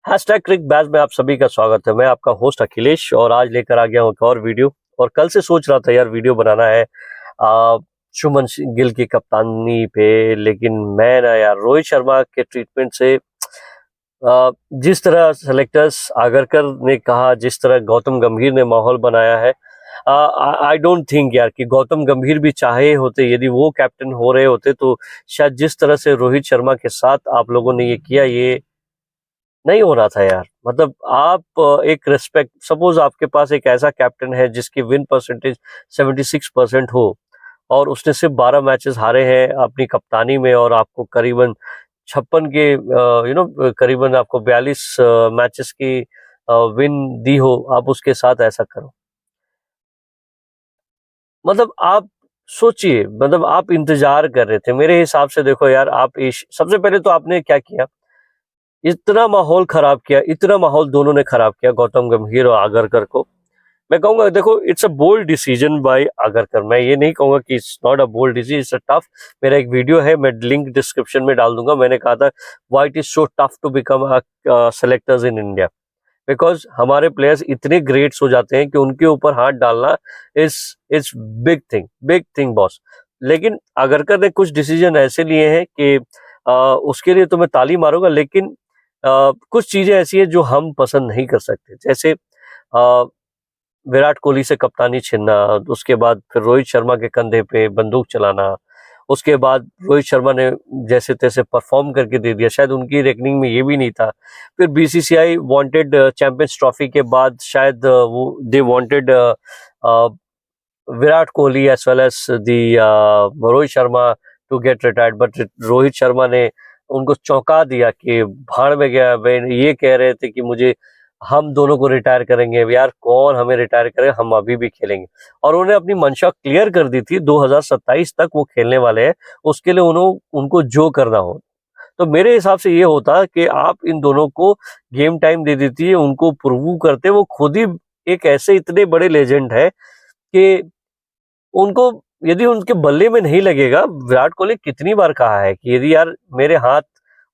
Hashtag क्रिक batch में आप सभी का स्वागत है। मैं आपका होस्ट अखिलेश और आज लेकर आ गया हूँ एक और वीडियो। और कल से सोच रहा था यार वीडियो बनाना है शुभमन गिल की कप्तानी पे, लेकिन मैं ना यार रोहित शर्मा के ट्रीटमेंट से जिस तरह सेलेक्टर्स आगरकर ने कहा, जिस तरह गौतम गंभीर ने माहौल बनाया है, आई डोंट थिंक यार कि गौतम गंभीर भी चाहे होते, यदि वो कैप्टन हो रहे होते तो शायद जिस तरह से रोहित शर्मा के साथ आप लोगों ने ये किया, ये नहीं हो रहा था यार। मतलब आप एक रिस्पेक्ट, सपोज आपके पास एक ऐसा कैप्टन है जिसकी विन परसेंटेज 76% हो और उसने सिर्फ 12 मैचेस हारे हैं अपनी कप्तानी में, और आपको करीबन 56 के करीबन आपको 42 मैचेस की विन दी हो, आप उसके साथ ऐसा करो। मतलब आप सोचिए, मतलब आप इंतजार कर रहे थे मेरे हिसाब से। देखो यार, आप सबसे पहले तो आपने क्या किया, इतना माहौल खराब किया, इतना माहौल दोनों ने खराब किया, गौतम गंभीर और आगरकर को। मैं कहूंगा देखो, it's a bold decision by Agarkar. मैं ये नहीं कहूंगा कि it's not a bold decision, it's a tough. मेरा एक वीडियो है, मैं लिंक डिस्क्रिप्शन में डाल दूंगा। मैंने कहा था why it is so tough to become selectors in India, because हमारे प्लेयर्स इतने ग्रेट्स हो जाते हैं कि उनके ऊपर हाथ डालना is is big thing boss. लेकिन आगरकर ने कुछ डिसीजन ऐसे लिए हैं कि उसके लिए तो मैं ताली मारूंगा, लेकिन कुछ चीजें ऐसी हैं जो हम पसंद नहीं कर सकते। जैसे विराट कोहली से कप्तानी छीनना, उसके बाद फिर रोहित शर्मा के कंधे पे बंदूक चलाना, उसके बाद रोहित शर्मा ने जैसे तैसे परफॉर्म करके दे दिया, शायद उनकी रेकनिंग में ये भी नहीं था। फिर बीसीसीआई वांटेड चैंपियंस ट्रॉफी के बाद शायद वो they wanted Virat Kohli as well as the Rohit Sharma to get retired, but Rohit Sharma ने उनको चौंका दिया कि भाड़ में गया। वे ये कह रहे थे कि मुझे, हम दोनों को रिटायर करेंगे यार, कौन हमें रिटायर करे, हम अभी भी खेलेंगे। और उन्होंने अपनी मंशा क्लियर कर दी थी, 2027 तक वो खेलने वाले हैं, उसके लिए उनको जो करना हो। तो मेरे हिसाब से ये होता कि आप इन दोनों को गेम टाइम दे देती है, उनको प्रूव करते। वो खुद ही एक ऐसे इतने बड़े लेजेंड है कि उनको, यदि उनके बल्ले में नहीं लगेगा, विराट कोहली कितनी बार कहा है कि यदि यार मेरे हाथ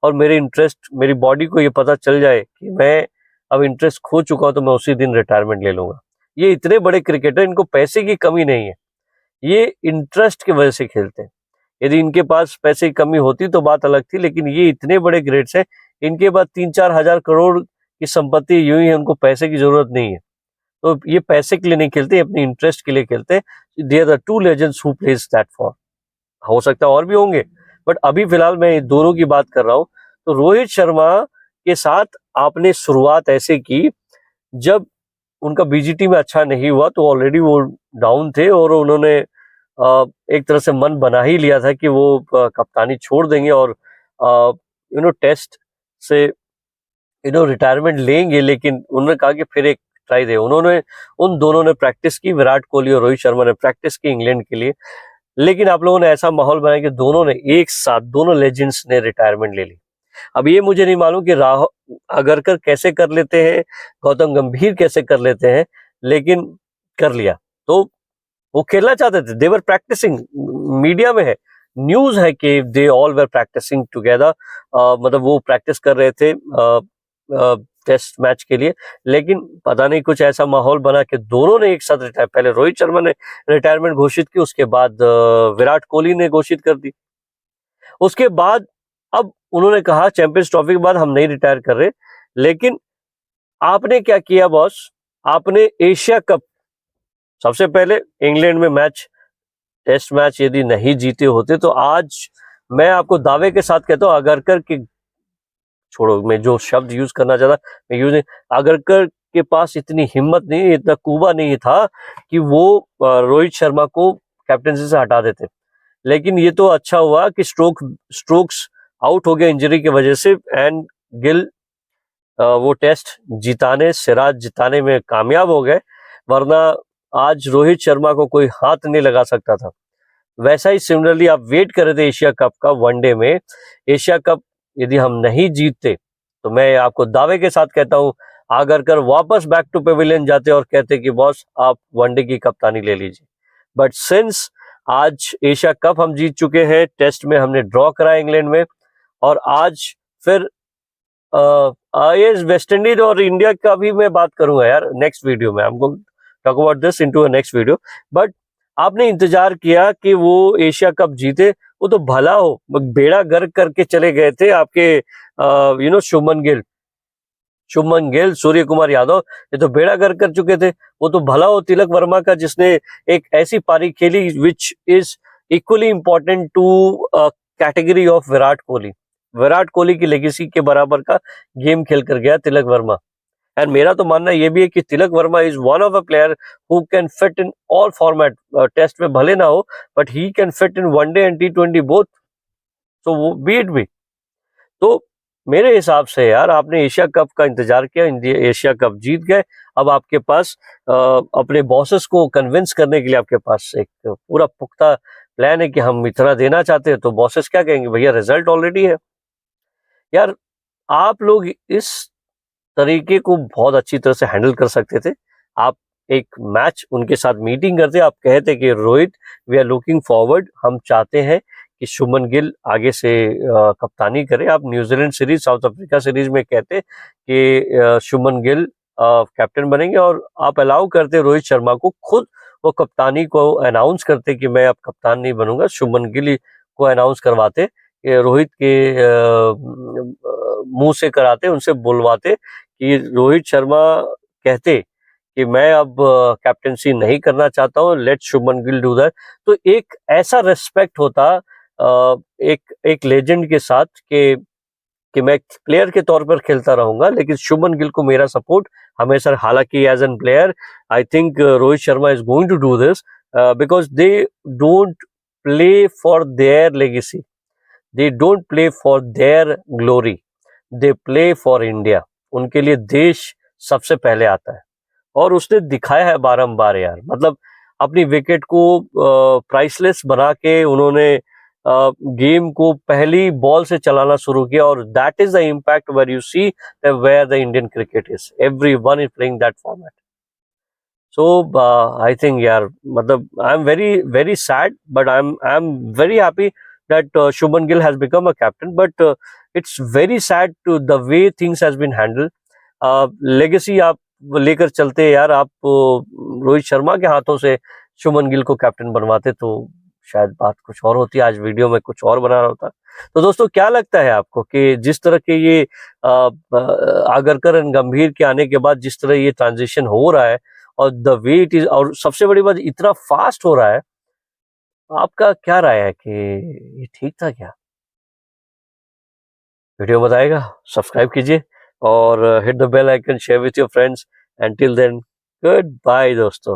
और मेरे इंटरेस्ट, मेरी बॉडी को ये पता चल जाए कि मैं अब इंटरेस्ट खो चुका हूं, तो मैं उसी दिन रिटायरमेंट ले लूंगा। ये इतने बड़े क्रिकेटर, इनको पैसे की कमी नहीं है, ये इंटरेस्ट की वजह से खेलते हैं। यदि इनके पास पैसे की कमी होती तो बात अलग थी, लेकिन ये इतने बड़े ग्रेड्स हैं, इनके पास 3-4 हजार करोड़ की संपत्ति यूं ही है, उनको पैसे की जरूरत नहीं है। तो ये पैसे के लिए नहीं खेलते, अपने इंटरेस्ट के लिए खेलते हैं। They are the two legends who plays that for. हो सकता है और भी होंगे, बट अभी फिलहाल मैं दोनों की बात कर रहा हूं। तो रोहित शर्मा के साथ आपने शुरुआत ऐसे की, जब उनका बीजीटी में अच्छा नहीं हुआ तो ऑलरेडी वो डाउन थे, और उन्होंने एक तरह से मन बना ही लिया था कि वो कप्तानी छोड़ देंगे और टेस्ट से रिटायरमेंट लेंगे। लेकिन उन्होंने कहा कि फिर एक ट्राई दे। उन दोनों ने प्रैक्टिस की, विराट कोहली और रोहित शर्मा ने प्रैक्टिस की इंग्लैंड के लिए। लेकिन आप लोगों ने ऐसा माहौल बनाया कि दोनों ने एक साथ, दोनों लेजेंड्स ने रिटायरमेंट ले ली। अब ये मुझे नहीं मालूम कि राहुल आगरकर कैसे कर लेते हैं, गौतम गंभीर कैसे कर लेते हैं, लेकिन कर लिया। तो वो खेलना चाहते थे, दे वर प्रैक्टिसिंग। मीडिया में है, न्यूज है कि they all were practising together. मतलब वो प्रैक्टिस कर रहे थे टेस्ट मैच के लिए। लेकिन पता नहीं कुछ ऐसा माहौल बना कि दोनों ने एक साथ रिटायर, पहले रोहित शर्मा ने रिटायरमेंट घोषित की, उसके बाद विराट कोहली ने घोषित कर दी। उसके बाद अब उन्होंने कहा चैंपियंस ट्रॉफी के बाद हम नहीं रिटायर कर रहे। लेकिन आपने क्या किया बॉस, आपने एशिया कप, सबसे पहले इंग्लैंड में मैच, टेस्ट मैच यदि नहीं जीते होते तो आज मैं आपको दावे के साथ कहता हूं, आगरकर की छोड़ो, मैं जो शब्द यूज करना चाहता मैं यूज नहीं, आगरकर के पास इतनी हिम्मत नहीं, इतना कुबा नहीं था कि वो रोहित शर्मा को कैप्टनसी से हटा देते। लेकिन ये तो अच्छा हुआ कि स्ट्रोक्स आउट हो गया इंजरी की वजह से, एंड गिल वो टेस्ट जिताने, सिराज जिताने में कामयाब हो गए। वरना आज रोहित शर्मा को कोई हाथ नहीं लगा सकता था। वैसा ही सिमिलरली आप वेट कर रहे थे एशिया कप का, वनडे में एशिया कप यदि हम नहीं जीतते तो मैं आपको दावे के साथ कहता हूं, आगरकर वापस बैक टू पेविलियन जाते और कहते कि बॉस आप वनडे की कप्तानी ले लीजिए। बट सिंस आज एशिया कप हम जीत चुके हैं, टेस्ट में हमने ड्रॉ करा इंग्लैंड में, और आज फिर ये वेस्ट इंडीज और इंडिया का भी मैं बात करूंगा यार नेक्स्ट वीडियो में, हमको talk about this into a next video. But आपने इंतजार किया कि वो एशिया कप जीते, वो तो भला हो, बेड़ा गर्क करके चले गए थे आपके शुभमन गिल, सूर्य कुमार यादव, ये तो बेड़ा गर्क कर चुके थे। वो तो भला हो तिलक वर्मा का, जिसने एक ऐसी पारी खेली which is equally important to category of Virat Kohli की लेगेसी के बराबर का गेम खेल कर गया तिलक वर्मा। एंड मेरा तो मानना ये भी है कि Tilak Varma is one of a player who can fit in all format. Test में भले ना हो, but he can fit in one day and T20 both, so वो बी इट भी। तो मेरे हिसाब से यार आपने एशिया कप का इंतजार किया, इंडिया एशिया कप जीत गए। अब आपके पास अपने बॉसेस को कन्विंस करने के लिए आपके पास एक पूरा पुख्ता प्लान है कि हम इतना देना चाहते हैं। तो बॉसेस क्या कहेंगे, भैया रिजल्ट ऑलरेडी है। यार आप लोग इस तरीके को बहुत अच्छी तरह से हैंडल कर सकते थे। आप एक मैच उनके साथ मीटिंग करते, आप कहते कि Rohit we are looking forward, हम चाहते हैं कि शुभमन गिल आगे से कप्तानी करे। आप New Zealand series, south Africa series में कहते कि शुभमन गिल कैप्टन बनेंगे, और आप अलाउ करते रोहित शर्मा को, खुद वो कप्तानी को अनाउंस करते कि मैं अब कप्तान नहीं बनूंगा, शुभमन गिल को अनाउंस करवाते, रोहित के मुंह से कराते, उनसे बुलवाते कि रोहित शर्मा कहते कि मैं अब कैप्टनसी नहीं करना चाहता हूँ, let Shubman Gill do that. तो एक ऐसा रेस्पेक्ट होता एक लेजेंड के साथ कि मैं प्लेयर के तौर पर खेलता रहूंगा, लेकिन शुभमन गिल को मेरा सपोर्ट हमेशा। हालांकि as an player I think Rohit Sharma is going to do this because they don't play for their legacy, they don't play for their glory, they play for India. उनके लिए देश सबसे पहले आता है, और उसने दिखाया है बारंबार यार। मतलब अपनी विकेट को प्राइसलेस बना के उन्होंने गेम को पहली बॉल से चलाना शुरू किया, और that is the impact where you see where the Indian cricket is, everyone is playing that format. So I think यार, मतलब I am very very sad, but I am very happy that Shubman Gill has become a captain, but it's very sad to the way things has been handled. Legacy आप लेकर चलते यार, आप रोहित शर्मा के हाथों से शुभमन गिल को कैप्टन बनवाते तो शायद बात कुछ और होती, आज वीडियो में कुछ और बना रहा होता। तो दोस्तों क्या लगता है आपको कि जिस तरह के ये आगरकर एंड गंभीर के आने के बाद जिस तरह ये ट्रांजिशन हो रहा है, और द वे इट इज, और सबसे बड़ी बात इतना फास्ट हो रहा है, आपका क्या राय है कि ये ठीक था क्या? वीडियो बताएगा, सब्सक्राइब कीजिए और hit the bell icon, share with your friends, and till then goodbye दोस्तों।